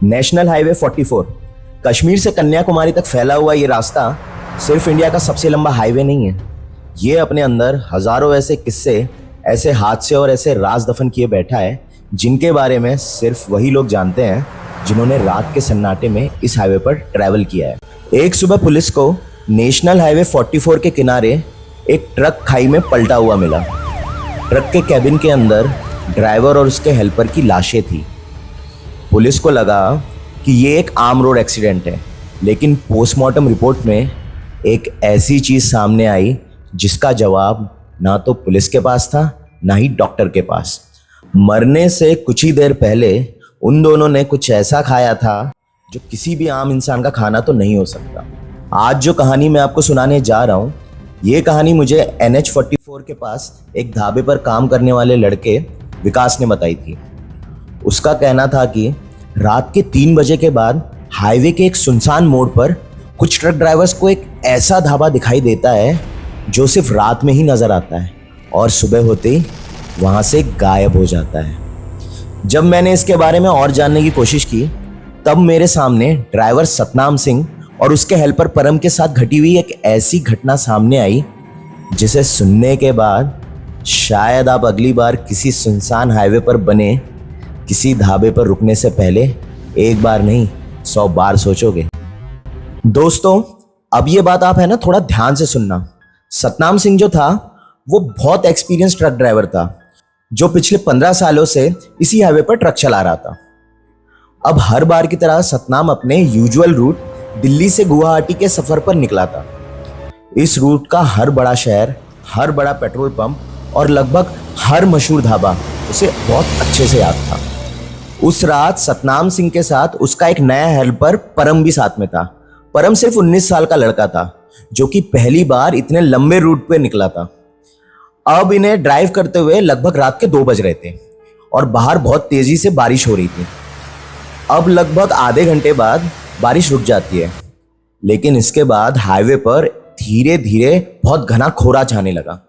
National highway 44 Kashmir से कन्याकुमारी तक फैला हुआ ये रास्ता सिर्फ इंडिया का सबसे लंबा हाईवे नहीं है। ये अपने अंदर हजारों ऐसे किस्से, ऐसे हादसे और ऐसे राज दफन किए बैठा है जिनके बारे में सिर्फ वही लोग जानते हैं जिन्होंने रात के सन्नाटे में इस हाईवे पर ट्रैवल किया है। एक सुबह पुलिस को नेशनल हाईवे 44 के किनारे एक ट्रक खाई में पलटा हुआ मिला। ट्रक के कैबिन के अंदर ड्राइवर और उसके हेल्पर की लाशें थी। पुलिस को लगा कि ये एक आम रोड एक्सीडेंट है, लेकिन पोस्टमार्टम रिपोर्ट में एक ऐसी चीज़ सामने आई जिसका जवाब ना तो पुलिस के पास था ना ही डॉक्टर के पास। मरने से कुछ ही देर पहले उन दोनों ने कुछ ऐसा खाया था जो किसी भी आम इंसान का खाना तो नहीं हो सकता। आज जो कहानी मैं आपको सुनाने जा रहा हूँ, ये कहानी मुझे NH44 के पास एक ढाबे पर काम करने वाले लड़के विकास ने बताई थी। उसका कहना था कि रात के 3 बजे के बाद हाईवे के एक सुनसान मोड़ पर कुछ ट्रक ड्राइवर्स को एक ऐसा ढाबा दिखाई देता है जो सिर्फ रात में ही नजर आता है और सुबह होते ही वहां से गायब हो जाता है। जब मैंने इसके बारे में और जानने की कोशिश की, तब मेरे सामने ड्राइवर सतनाम सिंह और उसके हेल्पर परम के साथ घटी हुई एक ऐसी घटना सामने आई जिसे सुनने के बाद शायद आप अगली बार किसी सुनसान हाईवे पर बने किसी ढाबे पर रुकने से पहले एक बार नहीं 100 बार सोचोगे। दोस्तों, अब ये बात आप है ना थोड़ा ध्यान से सुनना। सतनाम सिंह जो था वो बहुत एक्सपीरियंस ट्रक ड्राइवर था जो पिछले 15 सालों से इसी हाईवे पर ट्रक चला रहा था। अब हर बार की तरह सतनाम अपने यूजुअल रूट दिल्ली से गुवाहाटी के सफर पर निकला था। इस रूट का हर बड़ा शहर, हर बड़ा पेट्रोल पंप और लगभग हर मशहूर ढाबा उसे बहुत अच्छे से याद था। उस रात सतनाम सिंह के साथ उसका एक नया हेल्पर परम भी साथ में था। परम सिर्फ 19 साल का लड़का था जो कि पहली बार इतने लंबे रूट पे निकला था। अब इन्हें ड्राइव करते हुए लगभग रात के 2 बज रहे थे और बाहर बहुत तेजी से बारिश हो रही थी। अब लगभग आधे घंटे बाद बारिश रुक जाती है, लेकिन इसके बाद हाईवे पर धीरे धीरे बहुत घना कोहरा छाने लगा।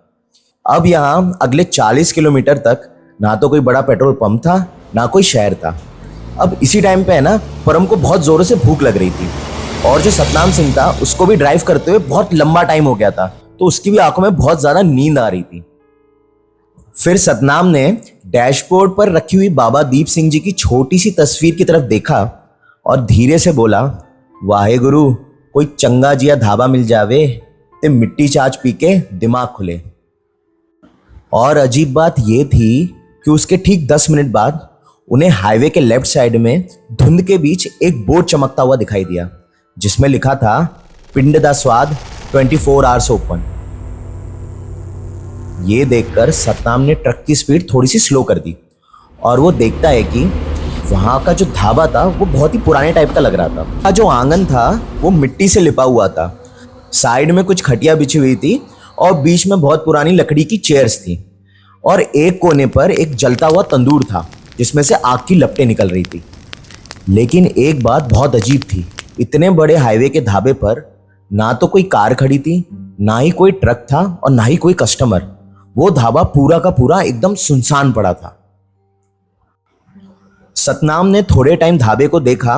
अब यहाँ अगले 40 किलोमीटर तक ना तो कोई बड़ा पेट्रोल पंप था ना कोई शहर था। अब इसी टाइम पे है ना परम को बहुत जोरों से भूख लग रही थी और जो सतनाम सिंह था उसको भी ड्राइव करते हुए बहुत लंबा टाइम हो गया था, तो उसकी भी आंखों में बहुत ज्यादा नींद आ रही थी। फिर सतनाम ने डैशबोर्ड पर रखी हुई बाबा दीप सिंह जी की छोटी सी तस्वीर की तरफ देखा और धीरे से बोला, वाहे गुरु, कोई चंगा जिया ढाबा मिल जावे ते मिट्टी चाच पी के दिमाग खुले। और अजीब बात यह थी कि उसके ठीक 10 मिनट बाद उन्हें हाईवे के लेफ्ट साइड में धुंध के बीच एक बोर्ड चमकता हुआ दिखाई दिया जिसमें लिखा था, पिंड दा स्वाद 24 आवर्स ओपन। ये देखकर सतनाम ने ट्रक की स्पीड थोड़ी सी स्लो कर दी और वो देखता है कि वहां का जो ढाबा था वो बहुत ही पुराने टाइप का लग रहा था। जो आंगन था वो मिट्टी से लिपा हुआ था, साइड में कुछ खटिया बिछी हुई थी और बीच में बहुत पुरानी लकड़ी की चेयर्स थी और एक कोने पर एक जलता हुआ तंदूर था जिसमें से आग की लपटें निकल रही थी। लेकिन एक बात बहुत अजीब थी, इतने बड़े हाईवे के ढाबे पर ना तो कोई कार खड़ी थी, ना ही कोई ट्रक था और ना ही कोई कस्टमर। वो ढाबा पूरा का पूरा एकदम सुनसान पड़ा था। सतनाम ने थोड़े टाइम ढाबे को देखा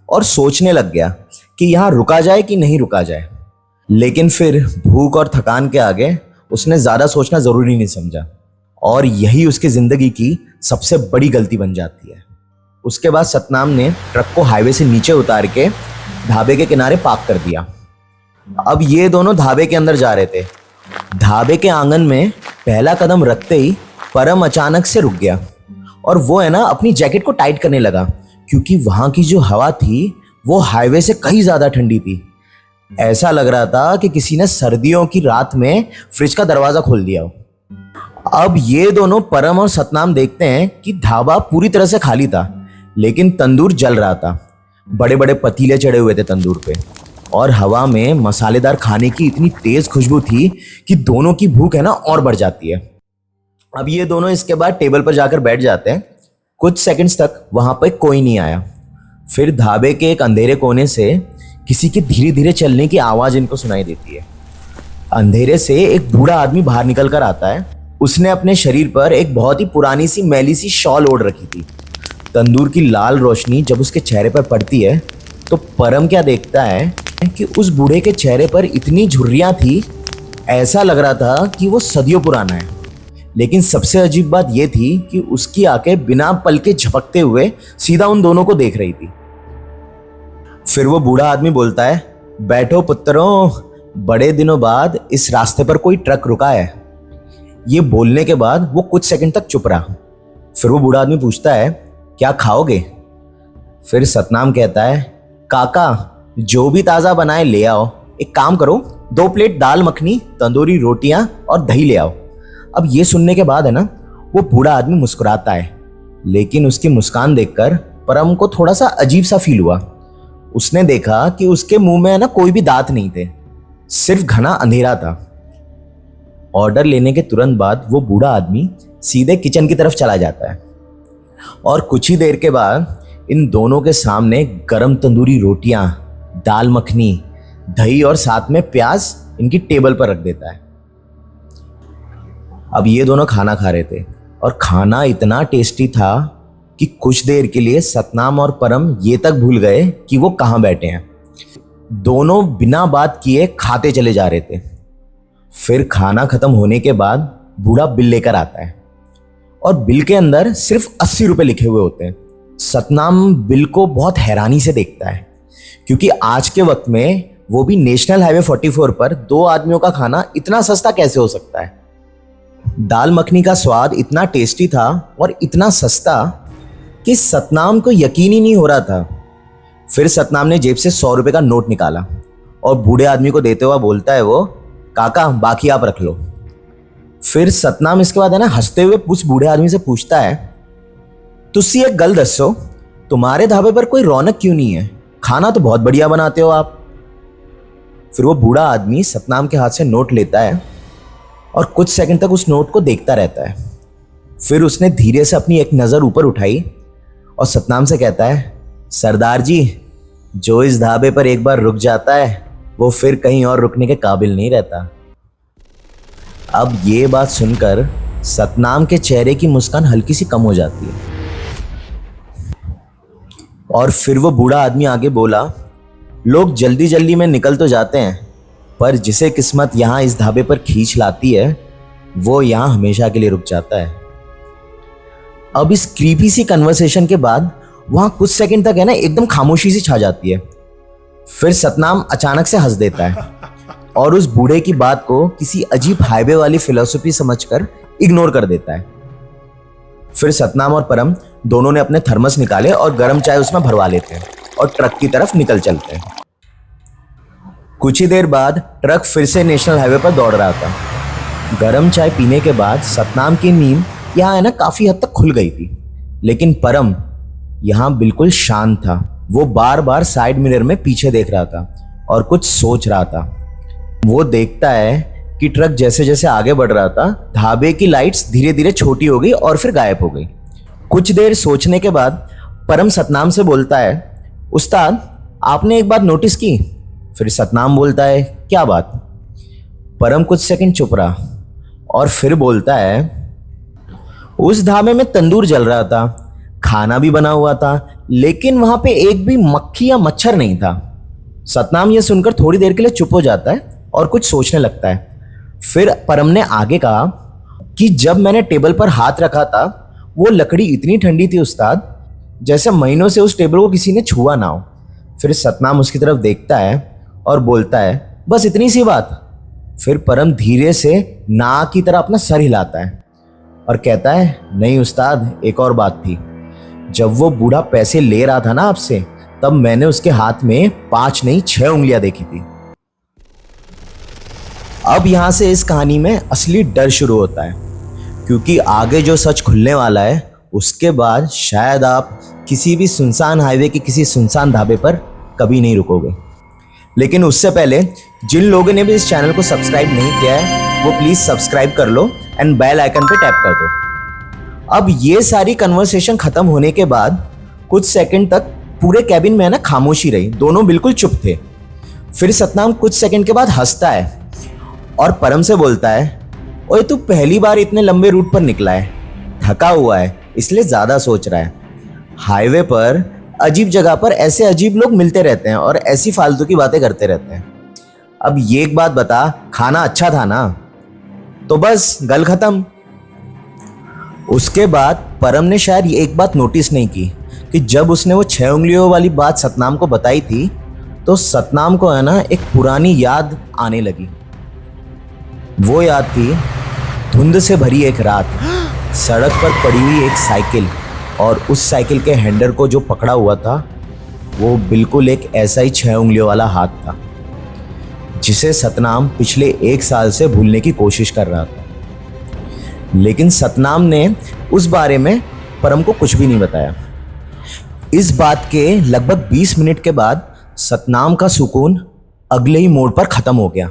और सोचने लग गया कि यहाँ रुका जाए कि नहीं रुका जाए, लेकिन फिर भूख और थकान के आगे उसने ज्यादा सोचना जरूरी नहीं समझा और यही उसकी जिंदगी की सबसे बड़ी गलती बन जाती है। उसके बाद सतनाम ने ट्रक को हाईवे से नीचे उतार के ढाबे के किनारे पार्क कर दिया। अब ये दोनों ढाबे के अंदर जा रहे थे। ढाबे के आंगन में पहला कदम रखते ही परम अचानक से रुक गया और वो है ना अपनी जैकेट को टाइट करने लगा क्योंकि वहां की जो हवा थी वो हाईवे से कहीं ज्यादा ठंडी थी। ऐसा लग रहा था कि किसी ने सर्दियों की रात में फ्रिज का दरवाजा खोल दिया हो। अब ये दोनों परम और सतनाम देखते हैं कि ढाबा पूरी तरह से खाली था, लेकिन तंदूर जल रहा था। बड़े बड़े पतीले चढ़े हुए थे तंदूर पे और हवा में मसालेदार खाने की इतनी तेज खुशबू थी कि दोनों की भूख है ना और बढ़ जाती है। अब ये दोनों इसके बाद टेबल पर जाकर बैठ जाते हैं। कुछ सेकंड्स तक वहां पर कोई नहीं आया। फिर ढाबे के एक अंधेरे कोने से किसी के धीरे धीरे चलने की आवाज इनको सुनाई देती है। अंधेरे से एक बूढ़ा आदमी बाहर निकल कर आता है। उसने अपने शरीर पर एक बहुत ही पुरानी सी मैली सी शॉल ओढ़ रखी थी। तंदूर की लाल रोशनी जब उसके चेहरे पर पड़ती है तो परम क्या देखता है कि उस बूढ़े के चेहरे पर इतनी झुर्रियां थी, ऐसा लग रहा था कि वो सदियों पुराना है। लेकिन सबसे अजीब बात यह थी कि उसकी आंखें बिना पलके झपकते हुए सीधा उन दोनों को देख रही थी। फिर वो बूढ़ा आदमी बोलता है, बैठो पुत्रों, बड़े दिनों बाद इस रास्ते पर कोई ट्रक रुका है। ये बोलने के बाद वो कुछ सेकंड तक चुप रहा। फिर वो बूढ़ा आदमी पूछता है, क्या खाओगे? फिर सतनाम कहता है, काका जो भी ताज़ा बनाए ले आओ। एक काम करो, 2 प्लेट दाल मखनी, तंदूरी रोटियां और दही ले आओ। अब ये सुनने के बाद है ना, वो बूढ़ा आदमी मुस्कुराता है, लेकिन उसकी मुस्कान देखकर परम को थोड़ा सा अजीब सा फील हुआ। उसने देखा कि उसके मुंह में है ना कोई भी दांत नहीं थे, सिर्फ घना अंधेरा था। ऑर्डर लेने के तुरंत बाद वो बूढ़ा आदमी सीधे किचन की तरफ चला जाता है और कुछ ही देर के बाद इन दोनों के सामने गरम तंदूरी रोटियां, दाल मखनी, दही और साथ में प्याज इनकी टेबल पर रख देता है। अब ये दोनों खाना खा रहे थे और खाना इतना टेस्टी था कि कुछ देर के लिए सतनाम और परम ये तक भूल गए कि वो कहाँ बैठे हैं। दोनों बिना बात किए खाते चले जा रहे थे। फिर खाना खत्म होने के बाद बूढ़ा बिल लेकर आता है और बिल के अंदर सिर्फ 80 रुपए लिखे हुए होते हैं। सतनाम बिल को बहुत हैरानी से देखता है, क्योंकि आज के वक्त में वो भी नेशनल हाईवे 44 पर 2 आदमियों का खाना इतना सस्ता कैसे हो सकता है। दाल मखनी का स्वाद इतना टेस्टी था और इतना सस्ता कि सतनाम को यकीन ही नहीं हो रहा था। फिर सतनाम ने जेब से 100 रुपए का नोट निकाला और बूढ़े आदमी को देते हुए बोलता है वो, काका बाकी आप रख लो। फिर सतनाम इसके बाद है ना हंसते हुए उस बूढ़े आदमी से पूछता है, तुसी एक गल दसो, तुम्हारे ढाबे पर कोई रौनक क्यों नहीं है? खाना तो बहुत बढ़िया बनाते हो आप। फिर वो बूढ़ा आदमी सतनाम के हाथ से नोट लेता है और कुछ सेकंड तक उस नोट को देखता रहता है। फिर उसने धीरे से अपनी एक नज़र ऊपर उठाई और सतनाम से कहता है, सरदार जी, जो इस ढाबे पर एक बार रुक जाता है वो फिर कहीं और रुकने के काबिल नहीं रहता। अब ये बात सुनकर सतनाम के चेहरे की मुस्कान हल्की सी कम हो जाती है और फिर वो बूढ़ा आदमी आगे बोला, लोग जल्दी जल्दी में निकल तो जाते हैं, पर जिसे किस्मत यहाँ इस ढाबे पर खींच लाती है वो यहाँ हमेशा के लिए रुक जाता है। अब इस क्रीपी सी कन्वर्सेशन के बाद वहां कुछ सेकंड तक है ना एकदम खामोशी सी छा जाती है। फिर सतनाम अचानक से हंस देता है और उस बूढ़े की बात को किसी अजीब हाईवे वाली फिलॉसफी समझकर इग्नोर कर देता है। फिर सतनाम और परम दोनों ने अपने थर्मस निकाले और गर्म चाय उसमें भरवा लेते हैं और ट्रक की तरफ निकल चलते हैं। कुछ ही देर बाद ट्रक फिर से नेशनल हाईवे पर दौड़ रहा था। गर्म चाय पीने के बाद सतनाम की नींद यहाँ है ना काफी हद तक खुल गई थी, लेकिन परम यहाँ बिल्कुल शांत था। वो बार बार साइड मिरर में पीछे देख रहा था और कुछ सोच रहा था। वो देखता है कि ट्रक जैसे जैसे आगे बढ़ रहा था, ढाबे की लाइट्स धीरे धीरे छोटी हो गई और फिर गायब हो गई। कुछ देर सोचने के बाद परम सतनाम से बोलता है, उस्ताद आपने एक बात नोटिस की? फिर सतनाम बोलता है, क्या बात? परम कुछ सेकंड चुप रहा और फिर बोलता है, उस ढाबे में तंदूर जल रहा था, खाना भी बना हुआ था, लेकिन वहां पे एक भी मक्खी या मच्छर नहीं था। सतनाम यह सुनकर थोड़ी देर के लिए चुप हो जाता है और कुछ सोचने लगता है। फिर परम ने आगे कहा कि जब मैंने टेबल पर हाथ रखा था वो लकड़ी इतनी ठंडी थी उस्ताद, जैसे महीनों से उस टेबल को किसी ने छुआ ना हो। फिर सतनाम उसकी तरफ देखता है और बोलता है, बस इतनी सी बात? फिर परम धीरे से ना की तरह अपना सर हिलाता है और कहता है, नहीं उस्ताद, एक और बात थी। जब वो बूढ़ा पैसे ले रहा था ना आपसे, तब मैंने उसके हाथ में 5 नहीं 6 उंगलियां देखी थी। अब यहां से इस कहानी में असली डर शुरू होता है, क्योंकि आगे जो सच खुलने वाला है उसके बाद शायद आप किसी भी सुनसान हाईवे के किसी सुनसान ढाबे पर कभी नहीं रुकोगे। लेकिन उससे पहले जिन लोगों ने भी इस चैनल को सब्सक्राइब नहीं किया है वो प्लीज सब्सक्राइब कर लो एंड बेल आइकन पे टैप कर दो। अब ये सारी कन्वर्सेशन खत्म होने के बाद कुछ सेकंड तक पूरे कैबिन में है ना खामोशी रही, दोनों बिल्कुल चुप थे। फिर सतनाम कुछ सेकंड के बाद हंसता है और परम से बोलता है, ओए तू पहली बार इतने लंबे रूट पर निकला है, थका हुआ है इसलिए ज्यादा सोच रहा है। हाईवे पर अजीब जगह पर ऐसे अजीब लोग मिलते रहते हैं और ऐसी फालतू की बातें करते रहते हैं। अब ये एक बात बता, खाना अच्छा था ना? तो बस गल खत्म। उसके बाद परम ने शायद ये एक बात नोटिस नहीं की कि जब उसने वो 6 उंगलियों वाली बात सतनाम को बताई थी तो सतनाम को है ना एक पुरानी याद आने लगी। वो याद थी धुंध से भरी एक रात, सड़क पर पड़ी हुई एक साइकिल, और उस साइकिल के हैंडल को जो पकड़ा हुआ था वो बिल्कुल एक ऐसा ही 6 उंगलियों वाला हाथ था जिसे सतनाम पिछले 1 साल से भूलने की कोशिश कर रहा था। लेकिन सतनाम ने उस बारे में परम को कुछ भी नहीं बताया। इस बात के लगभग 20 मिनट के बाद सतनाम का सुकून अगले ही मोड़ पर खत्म हो गया।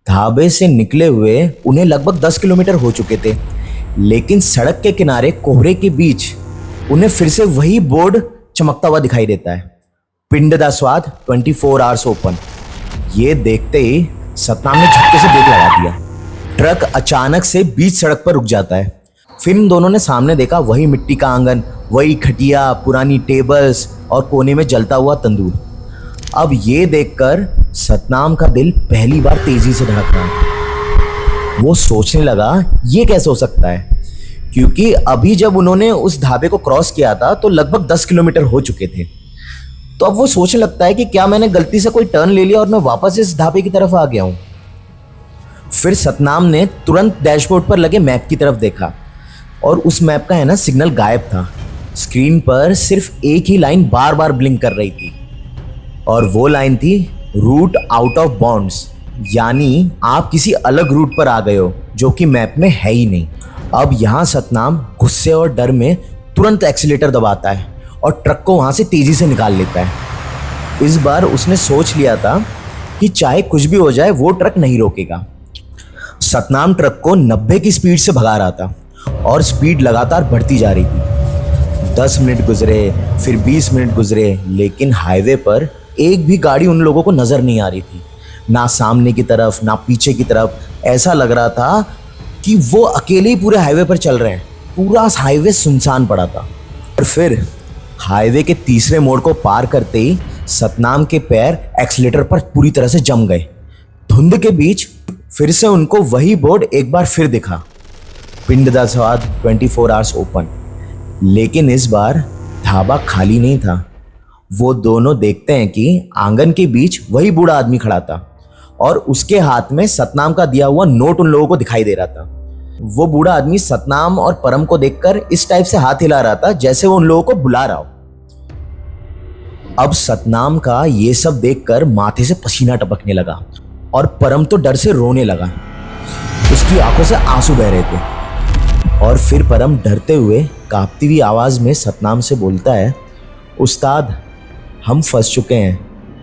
ढाबे से निकले हुए उन्हें लगभग 10 किलोमीटर हो चुके थे, लेकिन सड़क के किनारे कोहरे के बीच उन्हें फिर से वही बोर्ड चमकता हुआ दिखाई देता है, पिंड दा स्वाद 24 आवर्स ओपन। ये देखते ही सतनाम ने झटके से ब्रेक लगा दिया। ट्रक अचानक से बीच सड़क पर रुक जाता है। फिर इन दोनों ने सामने देखा वही मिट्टी का आंगन, वही खटिया, पुरानी टेबल्स और कोने में जलता हुआ तंदूर। अब ये देखकर सतनाम का दिल पहली बार तेजी से धड़क रहा था। वो सोचने लगा ये कैसे हो सकता है, क्योंकि अभी जब उन्होंने उस ढाबे को क्रॉस किया था तो लगभग 10 किलोमीटर हो चुके थे। तो अब वो सोचने लगता है कि क्या मैंने गलती से कोई टर्न ले लिया और मैं वापस इस ढाबे की तरफ आ गया हूं। फिर सतनाम ने तुरंत डैशबोर्ड पर लगे मैप की तरफ देखा और उस मैप का है ना सिग्नल गायब था। स्क्रीन पर सिर्फ एक ही लाइन बार बार ब्लिंक कर रही थी और वो लाइन थी रूट आउट ऑफ बाउंड्स, यानी आप किसी अलग रूट पर आ गए हो जो कि मैप में है ही नहीं। अब यहाँ सतनाम गुस्से और डर में तुरंत एक्सीलेटर दबाता है और ट्रक को वहाँ से तेजी से निकाल लेता है। इस बार उसने सोच लिया था कि चाहे कुछ भी हो जाए वो ट्रक नहीं रोकेगा। सतनाम ट्रक को 90 की स्पीड से भगा रहा था और स्पीड लगातार बढ़ती जा रही थी। 10 मिनट गुजरे, फिर 20 मिनट गुजरे, लेकिन हाईवे पर एक भी गाड़ी उन लोगों को नजर नहीं आ रही थी, ना सामने की तरफ ना पीछे की तरफ। ऐसा लग रहा था कि वो अकेले ही पूरे हाईवे पर चल रहे हैं। पूरा हाईवे सुनसान पड़ा था। और फिर हाईवे के तीसरे मोड़ को पार करते ही सतनाम के पैर एक्सीलेटर पर पूरी तरह से जम गए। धुंध के बीच फिर से उनको वही बोर्ड एक बार फिर दिखा, पिंड दा स्वाद 24 आवर्स ओपन। लेकिन इस बार ढाबा खाली नहीं था। वो दोनों देखते हैं कि आंगन के बीच वही बूढ़ा आदमी खड़ा था और उसके हाथ में सतनाम का दिया हुआ नोट उन लोगों को दिखाई दे रहा था। वो बूढ़ा आदमी सतनाम और परम को देखकर इस टाइप से हाथ हिला रहा था जैसे वो उन लोगों को बुला रहा हो। अब सतनाम का ये सब देखकर माथे से पसीना टपकने लगा और परम तो डर से रोने लगा। उसकी आंखों से आंसू बह रहे थे। और फिर परम डरते हुए कांपती हुई आवाज में सतनाम से बोलता है, उस्ताद हम फंस चुके हैं।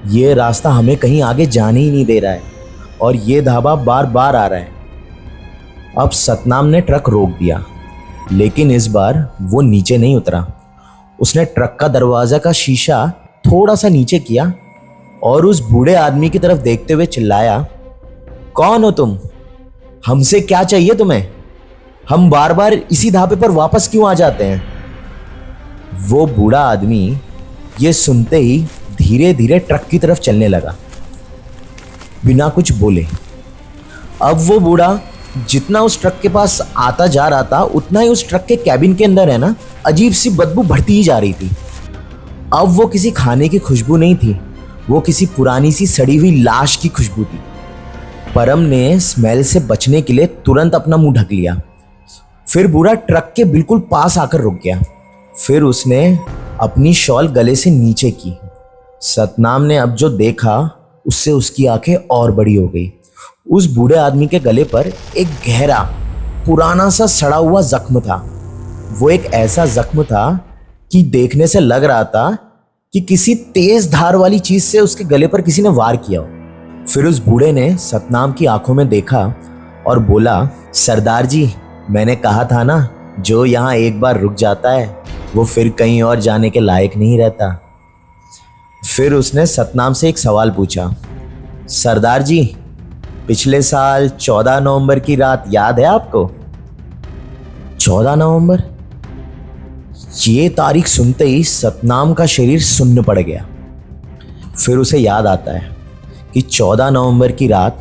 ये रास्ता हमें कहीं आगे जाने ही नहीं दे रहा है और ये ढाबा बार बार आ रहा है। अब सतनाम ने ट्रक रोक दिया, लेकिन इस बार वो नीचे नहीं उतरा। उसने ट्रक का दरवाजा का शीशा थोड़ा सा नीचे किया और उस बूढ़े आदमी की तरफ देखते हुए चिल्लाया, कौन हो तुम? हमसे क्या चाहिए तुम्हें? हम बार बार इसी ढाबे पर वापस क्यों आ जाते हैं? वो बूढ़ा आदमी ये सुनते ही धीरे धीरे ट्रक की तरफ चलने लगा, बिना कुछ बोले। अब वो बूढ़ा जितना उस ट्रक के पास आता जा रहा था उतना ही उस ट्रक के कैबिन के अंदर है ना अजीब सी बदबू बढ़ती ही जा रही थी। अब वो किसी खाने की खुशबू नहीं थी, वो किसी पुरानी सी सड़ी हुई लाश की खुशबू थी। परम ने स्मेल से बचने के लिए तुरंत अपना मुंह ढक लिया। फिर बूढ़ा ट्रक के बिल्कुल पास आकर रुक गया। फिर उसने अपनी शॉल गले से नीचे की। सतनाम ने अब जो देखा उससे उसकी आंखें और बड़ी हो गई। उस बूढ़े आदमी के गले पर एक गहरा पुराना सा सड़ा हुआ जख्म था। वो एक ऐसा जख्म था कि देखने से लग रहा था कि किसी तेज धार वाली चीज से उसके गले पर किसी ने वार किया हो। फिर उस बूढ़े ने सतनाम की आंखों में देखा और बोला, सरदार जी मैंने कहा था ना, जो यहाँ एक बार रुक जाता है वो फिर कहीं और जाने के लायक नहीं रहता। फिर उसने सतनाम से एक सवाल पूछा, सरदार जी पिछले साल 14 नवंबर की रात याद है आपको? 14 नवंबर? ये तारीख सुनते ही सतनाम का शरीर सुन्न पड़ गया। फिर उसे याद आता है कि 14 नवंबर की रात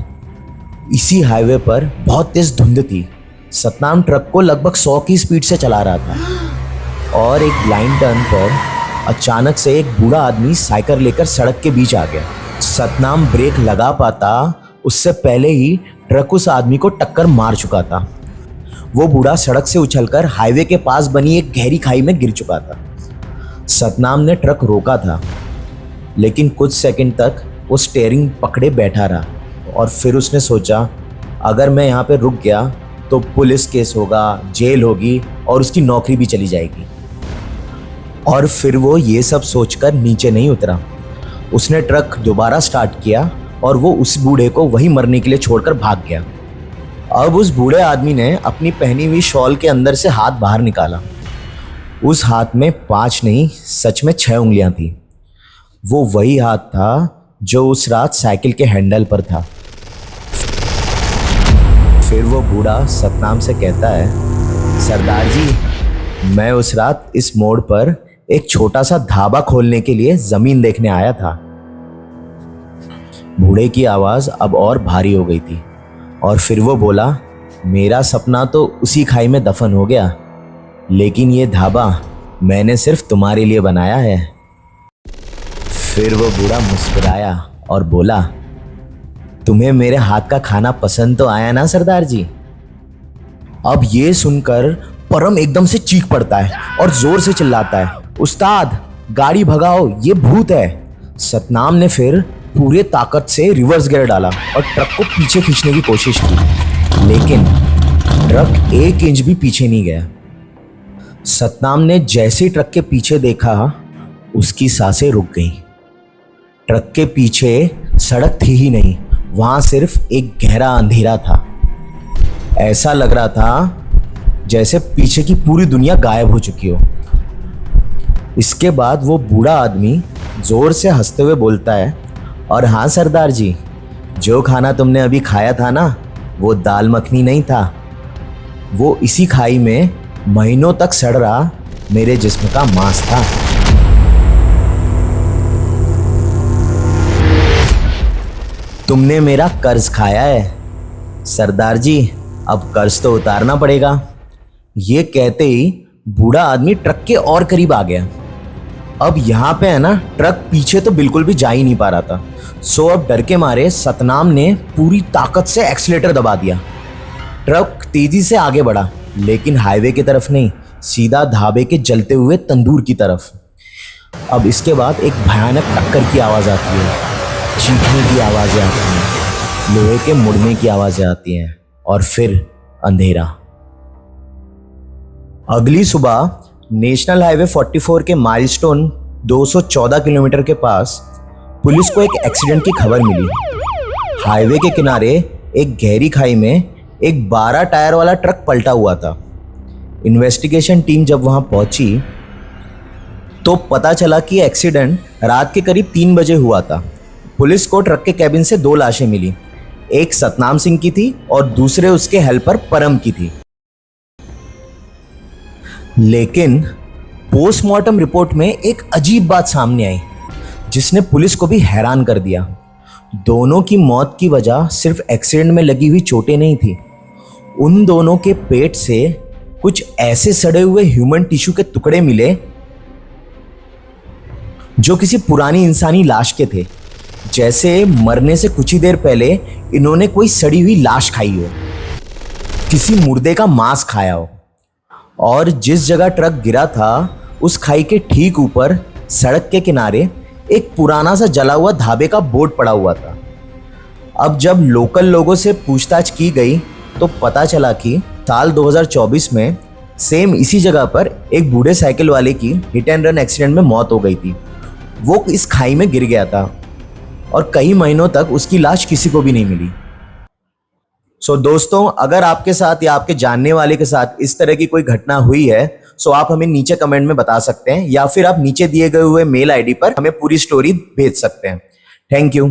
इसी हाईवे पर बहुत तेज धुंध थी। सतनाम ट्रक को लगभग 100 की स्पीड से चला रहा था और एक ब्लाइंड टर्न पर अचानक से एक बूढ़ा आदमी साइकिल लेकर सड़क के बीच आ गया। सतनाम ब्रेक लगा पाता उससे पहले ही ट्रक उस आदमी को टक्कर मार चुका था। वो बूढ़ा सड़क से उछलकर हाईवे के पास बनी एक गहरी खाई में गिर चुका था। सतनाम ने ट्रक रोका था, लेकिन कुछ सेकंड तक वो स्टीयरिंग पकड़े बैठा रहा और फिर उसने सोचा, अगर मैं यहाँ पे रुक गया तो पुलिस केस होगा, जेल होगी और उसकी नौकरी भी चली जाएगी। और फिर वो ये सब सोचकर नीचे नहीं उतरा। उसने ट्रक दोबारा स्टार्ट किया और वो उस बूढ़े को वहीं मरने के लिए छोड़कर भाग गया। अब उस बूढ़े आदमी ने अपनी पहनी हुई शॉल के अंदर से हाथ बाहर निकाला। उस हाथ में 5 नहीं, सच में 6 उंगलियां थी। वो वही हाथ था जो उस रात साइकिल के हैंडल पर था। फिर वो बूढ़ा सतनाम से कहता है, सरदार जी, मैं उस रात इस मोड़ पर एक छोटा सा ढाबा खोलने के लिए जमीन देखने आया था। बूढ़े की आवाज अब और भारी हो गई थी और फिर वो बोला, मेरा सपना तो उसी खाई में दफन हो गया, लेकिन ये ढाबा मैंने सिर्फ तुम्हारे लिए बनाया है। फिर वो बूढ़ा मुस्कुराया और बोला, तुम्हें मेरे हाथ का खाना पसंद तो आया ना सरदार जी। अब ये सुनकर परम एकदम से चीख पड़ता है और जोर से चिल्लाता है, उस्ताद गाड़ी भगाओ, ये भूत है। सतनाम ने फिर पूरे ताकत से रिवर्स गियर डाला और ट्रक को पीछे खींचने की कोशिश की, लेकिन ट्रक 1 इंच भी पीछे नहीं गया। सतनाम ने जैसे ही ट्रक के पीछे देखा, उसकी सांसें रुक गईं। ट्रक के पीछे सड़क थी ही नहीं, वहां सिर्फ एक गहरा अंधेरा था। ऐसा लग रहा था जैसे पीछे की पूरी दुनिया गायब हो चुकी हो। इसके बाद वो बूढ़ा आदमी जोर से हंसते हुए बोलता है, और हाँ सरदार जी, जो खाना तुमने अभी खाया था ना, वो दाल मखनी नहीं था, वो इसी खाई में महीनों तक सड़ रहा मेरे जिस्म का मांस था। तुमने मेरा कर्ज खाया है सरदार जी, अब कर्ज तो उतारना पड़ेगा। ये कहते ही बूढ़ा आदमी ट्रक के और करीब आ गया। अब यहाँ पे है ना, ट्रक पीछे तो बिल्कुल भी जा ही नहीं पा रहा था। सो अब डर के मारे सतनाम ने पूरी ताकत से एक्सीलेटर दबा दिया। ट्रक तेजी से आगे बढ़ा, लेकिन हाईवे की तरफ नहीं, सीधा ढाबे के जलते हुए तंदूर की तरफ। अब इसके बाद एक भयानक टक्कर की आवाज आती है, चीखने की आवाजें आती हैं, लोहे के मुड़ने की आवाजें आती हैं और फिर अंधेरा। अगली सुबह नेशनल हाईवे 44 के माइलस्टोन 214 किलोमीटर के पास पुलिस को एक एक्सीडेंट की खबर मिली। हाईवे के किनारे एक गहरी खाई में एक 12 टायर वाला ट्रक पलटा हुआ था। इन्वेस्टिगेशन टीम जब वहां पहुंची तो पता चला कि एक्सीडेंट रात के करीब 3 बजे हुआ था। पुलिस को ट्रक के कैबिन से 2 लाशें मिली, एक सतनाम सिंह की थी और दूसरे उसके हेल्पर परम की थी। लेकिन पोस्टमार्टम रिपोर्ट में एक अजीब बात सामने आई, जिसने पुलिस को भी हैरान कर दिया। दोनों की मौत की वजह सिर्फ एक्सीडेंट में लगी हुई चोटें नहीं थी, उन दोनों के पेट से कुछ ऐसे सड़े हुए ह्यूमन टिश्यू के टुकड़े मिले जो किसी पुरानी इंसानी लाश के थे, जैसे मरने से कुछ ही देर पहले इन्होंने कोई सड़ी हुई लाश खाई हो, किसी मुर्दे का मांस खाया हो। और जिस जगह ट्रक गिरा था उस खाई के ठीक ऊपर सड़क के किनारे एक पुराना सा जला हुआ ढाबे का बोर्ड पड़ा हुआ था। अब जब लोकल लोगों से पूछताछ की गई तो पता चला कि साल 2024 में सेम इसी जगह पर एक बूढ़े साइकिल वाले की हिट एंड रन एक्सीडेंट में मौत हो गई थी। वो इस खाई में गिर गया था और कई महीनों तक उसकी लाश किसी को भी नहीं मिली। सो दोस्तों, अगर आपके साथ या आपके जानने वाले के साथ इस तरह की कोई घटना हुई है, सो आप हमें नीचे कमेंट में बता सकते हैं या फिर आप नीचे दिए गए हुए मेल आईडी पर हमें पूरी स्टोरी भेज सकते हैं। Thank you.